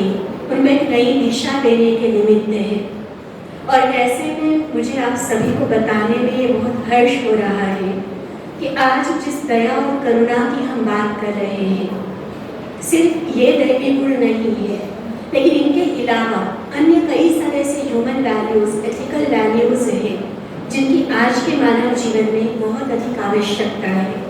के उनको एक नई दिशा देने के निमित्त है। और ऐसे में मुझे आप सभी को बताने में ये बहुत हर्ष हो रहा है कि आज जिस दया और करुणा की हम बात कर रहे हैं, सिर्फ ये दैवीय गुण नहीं है, लेकिन इनके अलावा अन्य कई सारे ऐसे ह्यूमन वैल्यूज़, एथिकल वैल्यूज़ हैं जिनकी आज के मानव जीवन में बहुत अधिक आवश्यकता है।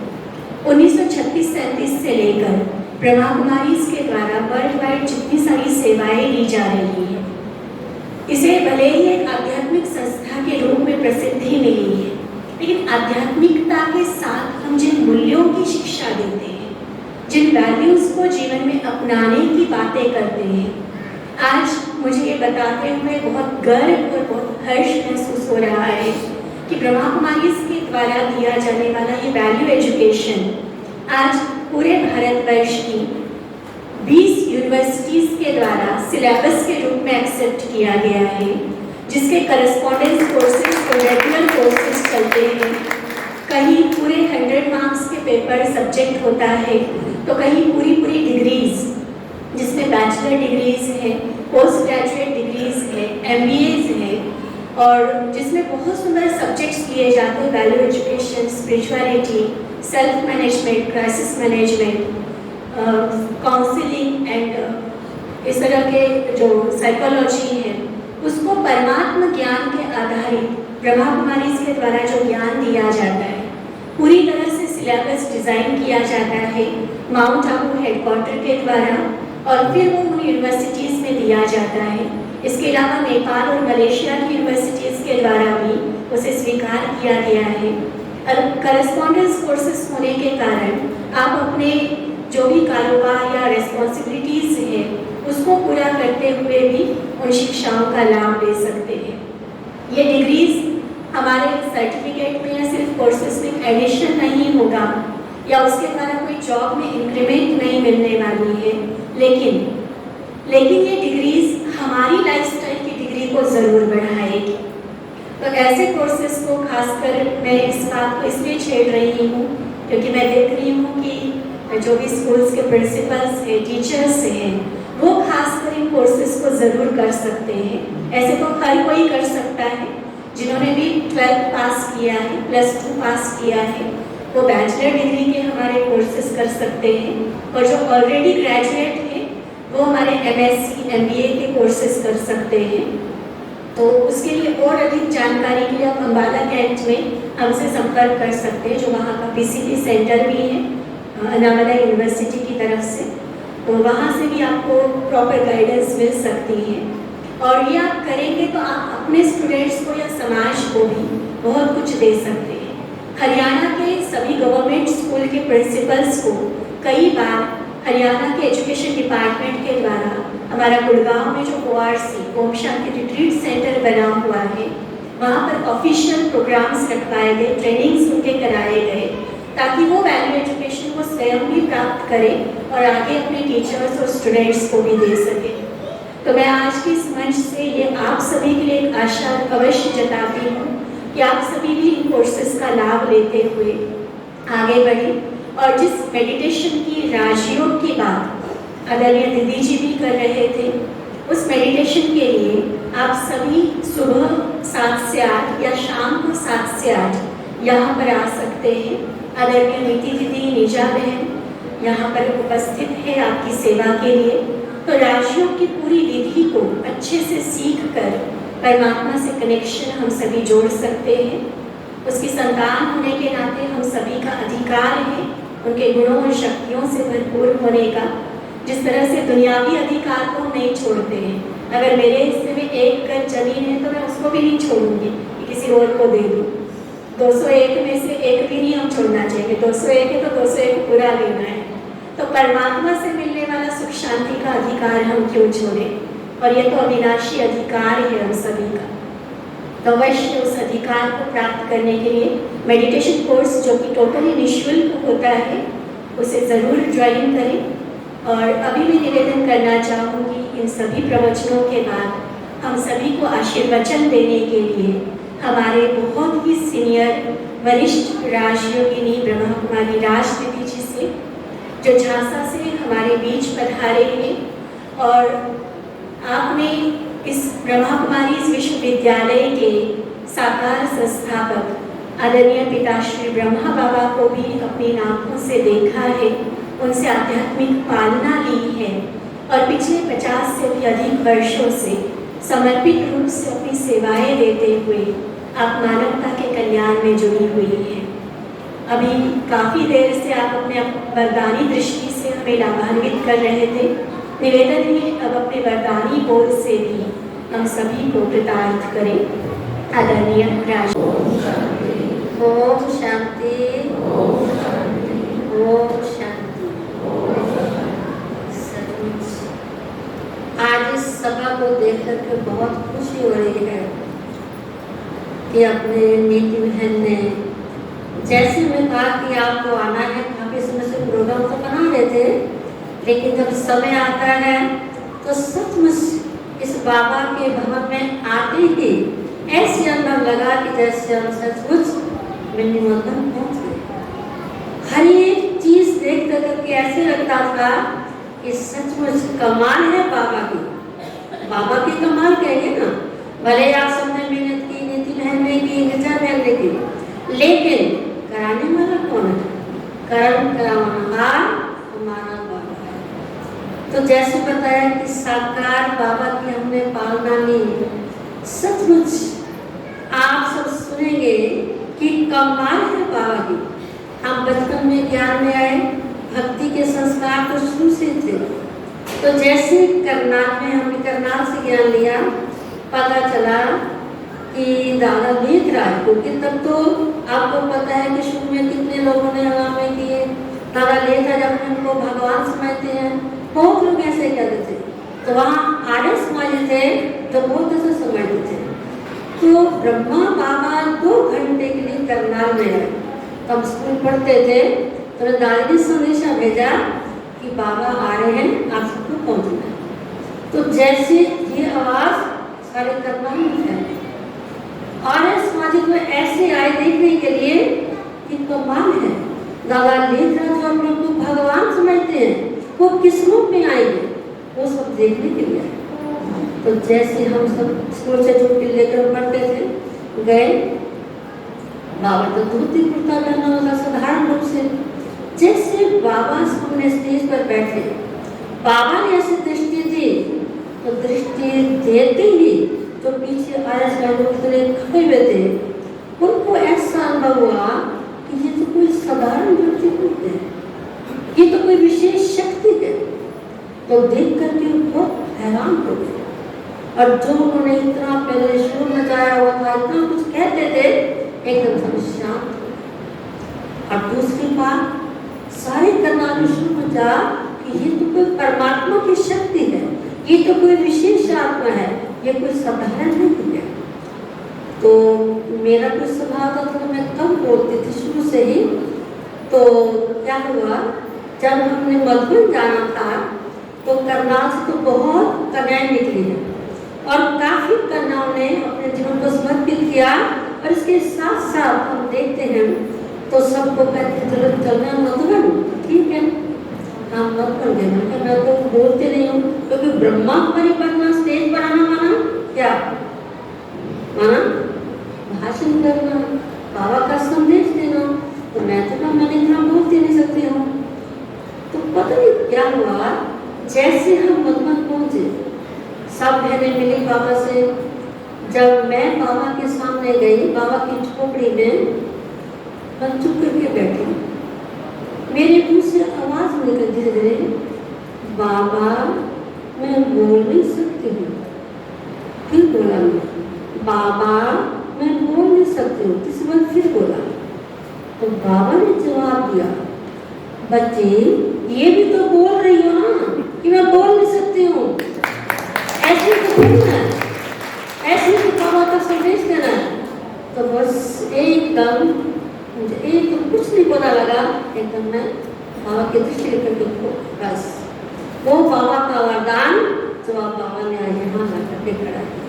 1936-37 से लेकर ब्रह्मा कुमारीज़ के द्वारा वर्ल्ड वाइड जितनी सारी सेवाएं दी जा रही है, इसे भले ही एक आध्यात्मिक संस्था के रूप में प्रसिद्धि मिली है, लेकिन आध्यात्मिकता के साथ हम जिन मूल्यों की शिक्षा देते हैं, जिन वैल्यूज़ को जीवन में अपनाने की बातें करते हैं, आज मुझे ये बताते हुए बहुत गर्व और बहुत हर्ष महसूस हो रहा है कि ब्रह्मा कुमारीज़ के द्वारा दिया जाने वाला ये वैल्यू एजुकेशन आज पूरे भारतवर्ष की 20 यूनिवर्सिटीज़ के द्वारा सिलेबस के रूप में एक्सेप्ट किया गया है, जिसके करस्पॉन्डेंस कोर्सेज और रेगुलर कोर्सेज चलते हैं। कहीं पूरे 100 मार्क्स के पेपर सब्जेक्ट होता है, तो कहीं पूरी डिग्रीज, जिसमें बैचलर डिग्रीज हैं, पोस्ट ग्रेजुएट डिग्रीज हैं, MBAs हैं, और जिसमें बहुत सुंदर सब्जेक्ट्स लिए जाते हैं, value education, spirituality, self management, crisis management, counselling and इस तरह के जो साइकोलॉजी है, उसको परमात्मा ज्ञान के आधारित ब्रह्मा कुमारीज़ के द्वारा जो ज्ञान दिया जाता है, पूरी तरह से सिलेबस डिज़ाइन किया जाता है माउंट आबू हेडक्वार्टर के द्वारा, और फिर वो उन यूनिवर्सिटीज़ में दिया जाता है। इसके अलावा नेपाल और मलेशिया की यूनिवर्सिटीज़ के द्वारा भी उसे स्वीकार किया गया है। और करस्पॉन्डेंस कोर्सेज होने के कारण आप अपने जो भी कारोबार या रिस्पॉन्सिबिलिटीज़ हैं, उसको पूरा करते हुए भी उन शिक्षाओं का लाभ ले सकते हैं। ये डिग्रीज हमारे सर्टिफिकेट में या सिर्फ कोर्सेज में एडिशन नहीं होगा, या उसके द्वारा कोई जॉब में इंक्रीमेंट नहीं मिलने वाली है, लेकिन ये डिग्रीज हमारी लाइफस्टाइल की डिग्री को ज़रूर बढ़ाएगी। तो ऐसे कोर्सेज को खासकर मैं इस बात को इसलिए छेड़ रही हूँ क्योंकि मैं देख रही हूँ कि जो भी स्कूल्स के प्रिंसिपल्स हैं, टीचर्स हैं, वो खासकर इन कोर्सेज को ज़रूर कर सकते हैं। ऐसे तो हर कोई कर सकता है, जिन्होंने भी 12th पास किया है, +2 पास किया है, वो बैचलर डिग्री के हमारे कोर्सेज कर सकते हैं, और जो ऑलरेडी ग्रेजुएट हैं वो हमारे MSc MBA के कोर्सेज कर सकते हैं। तो उसके लिए और अधिक जानकारी के लिए आप अम्बाला कैंट में हमसे संपर्क कर सकते हैं, जो वहाँ का PCT सेंटर भी है अनामला यूनिवर्सिटी की तरफ से, तो वहाँ से भी आपको प्रॉपर गाइडेंस मिल सकती है। और ये आप करेंगे तो आप अपने स्टूडेंट्स को या समाज को भी बहुत कुछ दे सकते हैं। हरियाणा के सभी गवर्नमेंट स्कूल के प्रिंसिपल्स को कई बार हरियाणा के एजुकेशन डिपार्टमेंट के द्वारा हमारा गुड़गांव में जो ORC Om Shanti retreat centre बना हुआ है, वहाँ पर ऑफिशियल प्रोग्राम्स रखवाए गए, ट्रेनिंग्स उनके कराए गए, ताकि वो वैल्यू एजुकेशन को स्वयं भी प्राप्त करें और आगे अपने टीचर्स और स्टूडेंट्स को भी दे सकें। तो मैं आज की इस मंच से ये आप सभी के लिए एक आशा अवश्य जताती हूँ कि आप सभी भी इन कोर्सेज का लाभ लेते हुए आगे बढ़ें। और जिस मेडिटेशन की राजयोग की बात आदरणीय दीदी जी भी कर रहे थे, उस मेडिटेशन के लिए आप सभी सुबह 7 से 8 या शाम को 7 से 8 यहाँ पर आ सकते हैं। आदरणीय नीति दीदी, निजा बहन यहाँ पर उपस्थित है आपकी सेवा के लिए। तो राजयोग की पूरी विधि को अच्छे से सीख कर परमात्मा से कनेक्शन हम सभी जोड़ सकते हैं। उसकी संतान होने के नाते हम सभी का अधिकार है उनके गुणों और शक्तियों से भरपूर होने का। जिस तरह से दुनियावी अधिकार को हम नहीं छोड़ते हैं, अगर मेरे हिस्से में 1 गज जमीन है तो मैं उसको भी नहीं छोड़ूंगी कि किसी और को दे दूँ। 201 में से 1 भी नहीं हम छोड़ना चाहिए, 201 है तो 201 पूरा लेना है। तो परमात्मा से मिलने वाला सुख शांति का अधिकार हम क्यों छोड़ें, और ये तो अविनाशी अधिकार है हम सभी का। तो अवश्य उस अधिकार को प्राप्त करने के लिए मेडिटेशन कोर्स जो कि टोटली निःशुल्क होता है, उसे ज़रूर ज्वाइन करें। और अभी मैं निवेदन करना चाहूँगी, इन सभी प्रवचनों के बाद हम सभी को आशीर्वचन देने के लिए हमारे बहुत ही सीनियर वरिष्ठ राजयोगिनी ब्रह्मा कुमारी राज दीदी जी से, जो झांसा से हमारे बीच पधारे हैं, और आपने इस ब्रह्मा कुमारी विश्वविद्यालय के साकार संस्थापक आदरणीय पिताश्री ब्रह्मा बाबा को भी अपनी आंखों से देखा है, उनसे आध्यात्मिक पालना ली है और पिछले 50 से भी अधिक वर्षों से समर्पित रूप से अपनी सेवाएं देते हुए आप मानवता के कल्याण में जुड़ी हुई हैं। अभी काफ़ी देर से आप अपने वरदानी दृष्टि से हमें लाभान्वित कर रहे थे। निवेदन है अब अपने वरदानी बोल से भी हम सभी को कृतार्थ करें। आदरणीय राज। ओम शांति, ओम शांति। आज इस सभा को देख करके बहुत खुशी हो रही है कि अपने नीति बहन ने, जैसे मैं कहा कि आपको आना है, काफी समय से प्रोग्राम तो बना रहे थे, लेकिन जब समय आता है तो सचमुच इस बाबा के भवन में आते ही ऐसे अनुभव लगा कि जैसे हम सचमुच मिलने मतलब पहुंच गए। हर एक चीज देख करके ऐसे लगता था कि सचमुच कमाल है बाबा की कमाल कहेंगे ना। भले आप सबने मेहनत की, नीति बहन ने की, निजा बहन ने की, लेकिन कराने वाला कौन है? कर्म करावानहार हमारा बाबा है। तो जैसे बताया कि साकार बाबा की हमने पालना ली, सचमुच आप सब सुनेंगे कि कमाल है बाबा की। हम बचपन में ज्ञान में आए, भक्ति के संस्कार तो शुरू से थे। तो जैसे करनाल में हमने करनाल से ज्ञान लिया, पता चला कि दादा लेख रहा है, क्योंकि तब तो आपको पता है कि शुरू में कितने लोगों ने हंगामे किए। दादा लेख रहा जब उनको भगवान समझते हैं, बहुत लोग ऐसे कहते थे। तो वहाँ आर्य समाज थे जो बहुत ऐसे समझते थे। तो ब्रह्मा बाबा 2 घंटे के लिए करनाल में आए। तब स्कूल पढ़ते थे तो दादी ने संदेशा भेजा कि बाबा आ रहे हैं, आप सबको पहुँचना है। तो जैसे ये आवाज़ सारे करनाल में फैली, आर्य समाजिक में ऐसे आए देखने के लिए कि कमाल है। दादा लेख रहा जो अपने को भगवान समझते हैं, वो किस रूप में आएंगे, वो सब देखने के लिए आए। तो जैसे हम सब स्कूल से छुट्टी लेकर पढ़ते थे, गए, बाबा तो धोती कुर्ता पहना होगा साधारण रूप से। जैसे बाबा सामने स्टेज पर बैठे, बाबा ने ऐसी दृष्टि दी, तो दृष्टि देते ही तो पीछे आर्य खड़े हुए थे, उनको ऐसा अनुभव हुआ कि ये तो कोई साधारण व्यक्ति नहीं है, ये तो कोई विशेष शक्ति है। तो देख करके बहुत हैरान हो गए। और जो उन्होंने इतना पहले शोर मचाया हुआ था, इतना कुछ कहते थे, एकदम से शांत। और दूसरी बात, सारे करनाल में शोर मचा कि ये तो कोई परमात्मा की शक्ति है, ये तो कोई विशेष आत्मा है, ये कोई साधारण नहीं है। तो मेरा कुछ स्वभाव था तो मैं कम बोलती थी शुरू से ही। तो क्या हुआ, जब हमने मधुबन जाना था तो करनाल से तो बहुत कन्याएं निकली हैं और काफ़ी कन्याओं ने अपने जीवन को समर्पित किया। और इसके साथ साथ हम देखते हैं तो सबको कहते चलो चलना मधुबन, ठीक है हम मधुबन गए। मैं तो बोलते नहीं हूँ, क्योंकि ब्रह्मा कुमारी बनना, स्टेज पर आना माना क्या माना, भाषण करना, बाबा का संदेश देना। तो मैं इतना बोलती नहीं सकती हूँ। तो पता नहीं क्या हुआ, जैसे हम मधुबन पहुंचे, सब बहनें मिली बाबा से। जब मैं बाबा के सामने गई, बाबा की झोपड़ी में, मैं चुप करके बैठी। मेरे मुंह से आवाज निकल धीरे धीरे, बाबा मैं बोल नहीं सकती हूँ। फिर बोला मैं, बाबा मैं बोल नहीं सकती हूँ। किसी बार फिर बोला तो बाबा ने जवाब दिया, बच्ची ये भी तो बोल रही हो ना कि मैं बोल नहीं सकती हूँ। ऐसे तो बोलना है, ऐसे तो बाबा का संदेश देना है। तो बस एकदम मुझे एकदम कुछ नहीं पता लगा, एकदम मैं बाबा की दृष्टि लेकर के बस वो बाबा का वरदान जो आप बाबा ने यहाँ लाकर के खड़ा किया।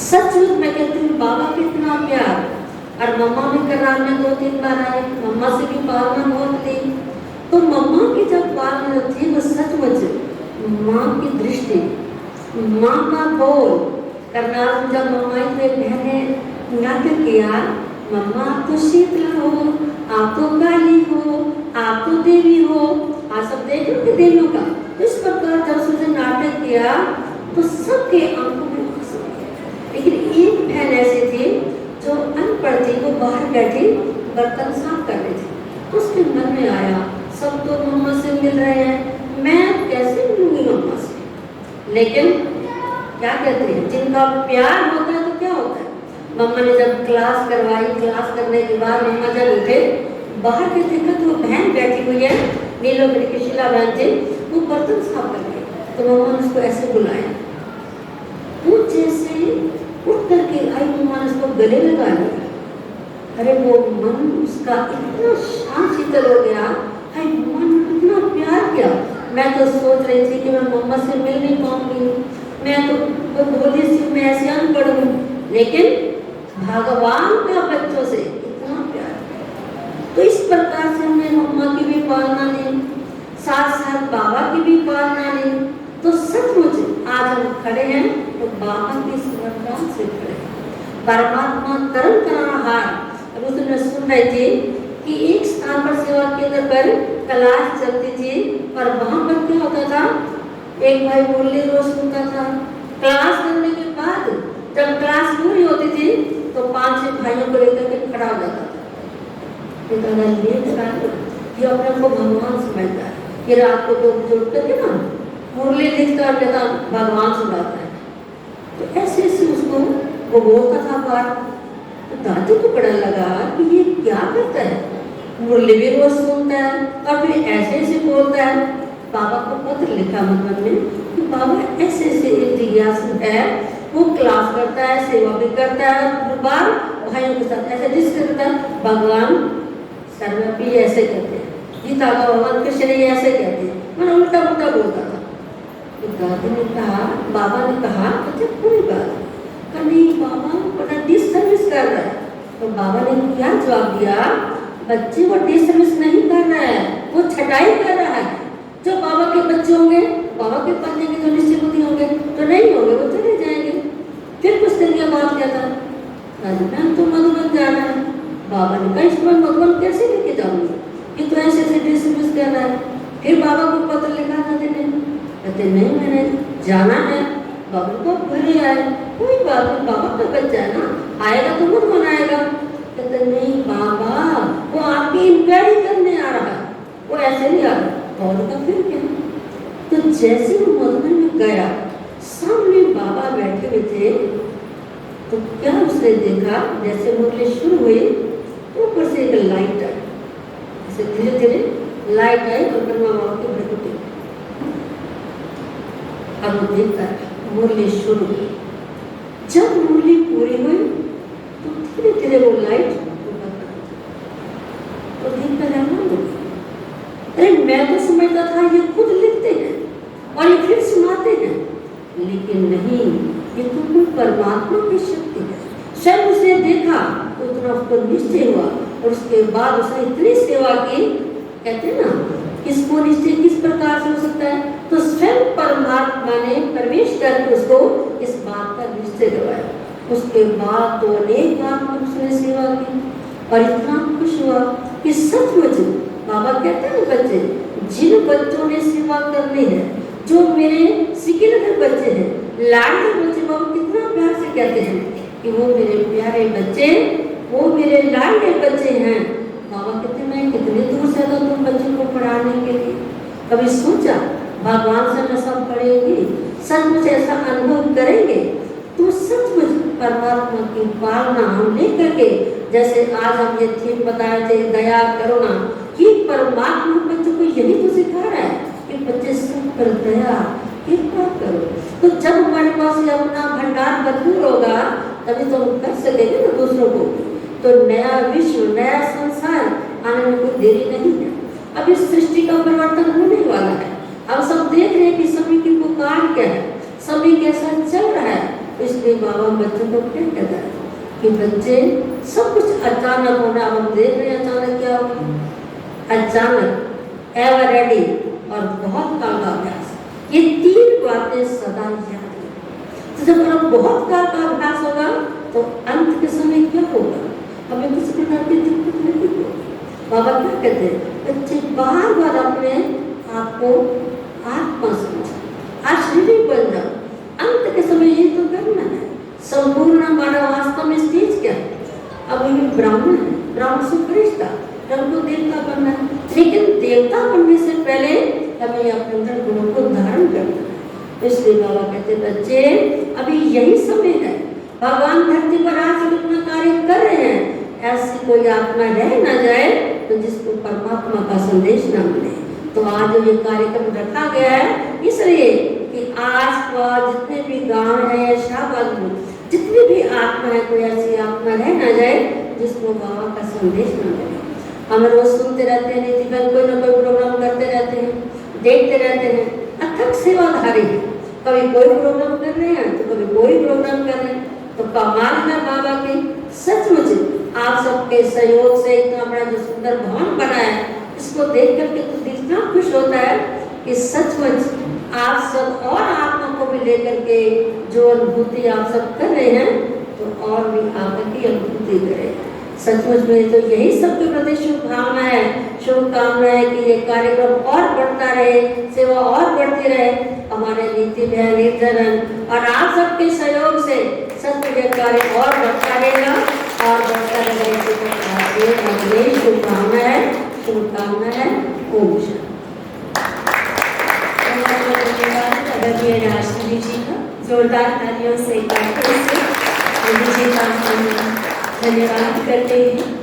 सचमुच मैं कहती हूँ बाबा के इतना प्यार। और मम्मा भी करनाल में 2-3 बार आई, मम्मा से भी पालना बहुत थी। तो मम्मा की जब पालना थी वो सचमुच माँ की दृष्टि, माँ का बोल करना। जब मम्मा की बहन ने नाटक किया, मम्मा आप तो शीतला हो, आप तो काली हो, आप तो देवी हो, आप सब देख लो कि देवियों का। इस प्रकार जब उसने नाटक किया तो सबके आंखों में आंसू आए। लेकिन एक बहन ऐसी थी जो अनपढ़ थी, वो बाहर बैठी बर्तन साफ कर रही थी। उसके मन में आया सब तो मम्मा से मिल रहे हैं, मैं कैसे मिलूंगी मम्मा से। लेकिन क्या कहते हैं, जिनका प्यार होता है तो क्या होता है। मम्मा ने जब क्लास करवाई, क्लास करने के बाद मम्मा जब उठे, बाहर के देखा तो वो बहन बैठी हुई है, नीलोमणि की शीला बहन थी, वो बर्तन साफ कर रही। तो मम्मा ने उसको ऐसे बुलाया, वो जैसे उठ करके आई, मम्मा ने उसको गले लगा लिया। अरे वो मन उसका इतना शांत शीतल हो गया, हाय मम्मा ने इतना प्यार किया। मैं तो सोच रही थी कि मैं मम्मा से मिल नहीं पाऊंगी, मैं तो बोली थी मैं ऐसे अनपढ़ हूँ, लेकिन भगवान का बच्चों से इतना प्यार। तो इस प्रकार से हमने मम्मा की भी पालना ली, साथ साथ बाबा की भी पालना ली। तो सचमुच आज हम खड़े हैं तो बाबा की स्मृति से खड़े हैं। परमात्मा कर्म कराहार। अब उसने सुन रहे थे कि एक स्थान पर सेवा केंद्र पर क्लास चलती थी, और वहां पर क्या होता था, एक भाई मुरली रोज सुनता था। क्लास करने के बाद जब क्लास पूरी होती थी तो 5-6 भाइयों को लेकर के खड़ा हो जाता था। ये अपने को भगवान समझता है, ये रात को तो जुड़ते थे ना, मुरली लिखता कहता भगवान सुनाता है। तो ऐसे ऐसे उसको वो बोलता था बात। तो दादी को बड़ा लगा कि ये क्या करता है, मुरली भी रोज सुनता है और फिर ऐसे ऐसे बोलता है। बाबा को पत्र लिखा मतलब में कि बाबा ऐसे ऐसे जिज्ञासु है, वो क्लास करता है, सेवा भी करता है, हर बार भाइयों के साथ ऐसे डिस्कस करता है। भगवान सर्वव्यापी ऐसे कहते हैं, गीता का भगवान कृष्ण ने ऐसे कहते हैं, मैं उल्टा उल्टा बोलता था। तो दादी ने कहा, बाबा ने कहा अच्छा कोई बात नहीं, बाबा बड़ा डिसर्विस कर रहा है। तो बाबा ने क्या जवाब दिया, बच्चे वो डिसर्विस नहीं कर रहा है, वो छटाई कर रहा है। जो बाबा के बच्चे होंगे, बाबा के पत्नी के जो निश्चित बुद्धि होंगे तो नहीं होंगे, वो चले जाएंगे। फिर कुछ दिन के बाद क्या था, मैं तो मधुबन जाना है। बाबा ने कहा इस बार मधुबन कैसे लेके जाऊंगी, ये तो ऐसे ऐसे डिसमिस कर रहा है। फिर बाबा को पत्र लिखा था, कहते नहीं मैंने जाना है। बाबा को भले आए, कोई बात नहीं, बाबा का बच्चा है ना, आएगा तो मधुबन आएगा। कहते नहीं बाबा, वो आपकी इंक्वायरी करने आ रहा है, वो ऐसे नहीं आ रहा। और का फिर क्या। तो जैसे वो मधुबन में गया, सामने बाबा बैठे हुए थे, तो क्या उसने देखा, जैसे मुरली शुरू हुई तो ऊपर से एक लाइट आई, ऐसे धीरे धीरे लाइट आई और ब्रह्मा बाबा की प्रकृति। अब वो देखता मुरली शुरू हुई, जब मुरली पूरी हुई तो धीरे धीरे वो लाइट तो देखता रहना। अरे मैं तो समझता था ये खुद लिखते हैं और ये फिर सुनाते हैं, लेकिन नहीं, ये तो कोई परमात्मा की शक्ति है। स्वयं उसने देखा तो उतना उसको निश्चय हुआ, और उसके बाद उसने इतनी सेवा की। कहते हैं ना, किसको निश्चय किस प्रकार से हो सकता है, तो स्वयं परमात्मा ने प्रवेश करके उसको इस बात का निश्चय करवाया। उसके बाद तो अनेक बार उसने सेवा की और इतना खुश हुआ कि सचमुच बाबा कहते हैं बच्चे, जिन बच्चों ने सेवा करनी है, जो मेरे सिकिलर बच्चे हैं, लाडले बच्चे, बाबा कितना प्यार से कहते हैं कि वो मेरे प्यारे बच्चे, वो मेरे लाडले बच्चे हैं। बाबा कहते मैं कितने दूर से आता तुम बच्चों को पढ़ाने के लिए। कभी सोचा भगवान से मैं सब पढ़ेंगे, सचमुच ऐसा अनुभव करेंगे तो सचमुच परमात्मा की पालना हम लेकर के, जैसे आज हम ये थीम बताए थे दया करुणा, कि परमात्मा बच्चों को यही तो सिखा रहा है कि बच्चे सब पर दया कृपा करो। तो जब हमारे पास ये अपना भंडार भरपूर होगा तभी तो हम कर सकेंगे ना दूसरों को। तो नया विश्व, नया संसार आने में कोई देरी नहीं है। अब इस सृष्टि का परिवर्तन होने वाला है। हम सब देख रहे हैं कि सभी की पुकार क्या है, सभी कैसा चल रहा है। इसलिए बाबा बच्चों को क्या कहता है कि बच्चे सब कुछ अचानक होना, हम देख रहे हैं अचानक क्या होगा, अचानक एवर रेडी और बहुत काम का अभ्यास, ये बातें सदा याद रखें। तो जब हम बहुत काल का अभ्यास होगा तो अंत के समय क्या होगा, हमें किसी प्रकार की दिक्कत नहीं होगी। बाबा क्या कहते हैं, बच्चे बार बार अपने आप को आत्मा समझो, आश्चर्य बन जाओ। अंत के समय ये तो करना है। संपूर्ण हमारा वास्तव में स्टेज क्या है, अब ये ब्राह्मण है, ब्राह्मण से फरिश्ता, हमको देवता बनना है। लेकिन देवता बनने से पहले हमें अपने अंदर गुणों को धारण करना है। इसलिए बाबा कहते बच्चे अभी यही समय है, भगवान धरती पर आज इतना कार्य कर रहे हैं, ऐसी कोई आत्मा रह न जाए तो जिसको परमात्मा का संदेश न मिले। तो आज ये कार्यक्रम रखा गया है इसलिए कि आज जितने भी गांव है, शाहबाद में जितनी भी आत्मा है, कोई ऐसी आत्मा रह न जाए जिसको बाबा का संदेश न मिले। हम रोज सुनते रहते हैं, नीति बहन कोई ना कोई प्रोग्राम करते रहते हैं, देखते रहते हैं, अथक सेवाधारी है। कभी कोई प्रोग्राम कर रहे हैं तो कभी कोई प्रोग्राम कर रहे हैं। तो कमाल है बाबा की, सचमुच आप सबके सहयोग से इतना बड़ा जो सुंदर भवन बना है, इसको देख करके तो दिल इतना खुश होता है कि सचमुच आप सब और आत्मा को भी लेकर के जो अनुभूति आप सब कर रहे हैं तो और भी आगे की अनुभूति करें। सचमुच में तो यही सबके प्रति शुभकामना है, शुभकामना है कि ये कार्यक्रम और बढ़ता रहे, सेवा और बढ़ती रहे। हमारे नीति बहन, निर्जन और आप सबके सहयोग से सत्य के कार्य और बढ़ता रहेगा और बढ़ता रहेगा। शुभकामना है, शुभकामना है। ओम शांति। आदरणीय राष्ट्रपति जी का जोरदार तालियों से जी का हम धन्यवाद करते हैं।